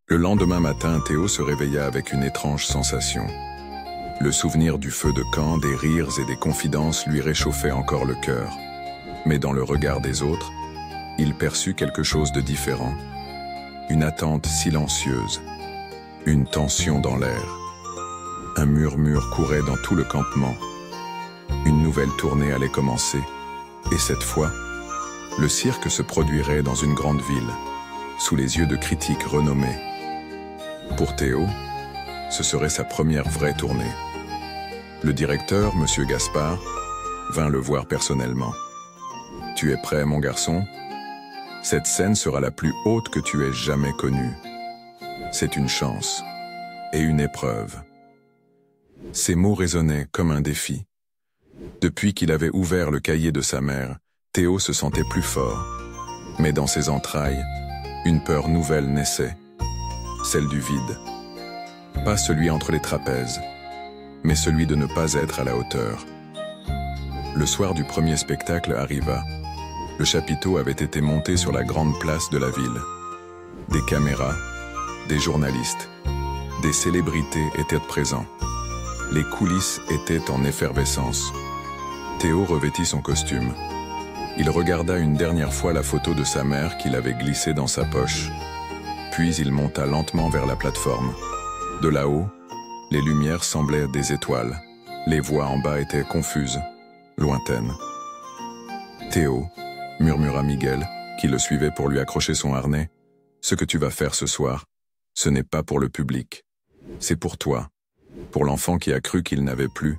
Le lendemain matin, Théo se réveilla avec une étrange sensation. Le souvenir du feu de camp, des rires et des confidences lui réchauffait encore le cœur. Mais dans le regard des autres, il perçut quelque chose de différent. Une attente silencieuse, une tension dans l'air. Un murmure courait dans tout le campement. Une nouvelle tournée allait commencer, et cette fois, le cirque se produirait dans une grande ville, sous les yeux de critiques renommés. Pour Théo, ce serait sa première vraie tournée. Le directeur, M. Gaspard, vint le voir personnellement. « Tu es prêt, mon garçon ? Cette scène sera la plus haute que tu aies jamais connue. C'est une chance et une épreuve. » Ces mots résonnaient comme un défi. Depuis qu'il avait ouvert le cahier de sa mère, Théo se sentait plus fort. Mais dans ses entrailles, une peur nouvelle naissait, celle du vide. Pas celui entre les trapèzes, mais celui de ne pas être à la hauteur. Le soir du premier spectacle arriva. Le chapiteau avait été monté sur la grande place de la ville. Des caméras, des journalistes, des célébrités étaient présents. Les coulisses étaient en effervescence. Théo revêtit son costume. Il regarda une dernière fois la photo de sa mère qu'il avait glissée dans sa poche. Puis il monta lentement vers la plateforme. De là-haut, les lumières semblaient des étoiles. Les voix en bas étaient confuses, lointaines. « Théo », murmura Miguel, qui le suivait pour lui accrocher son harnais, « ce que tu vas faire ce soir, ce n'est pas pour le public. C'est pour toi, pour l'enfant qui a cru qu'il n'avait plus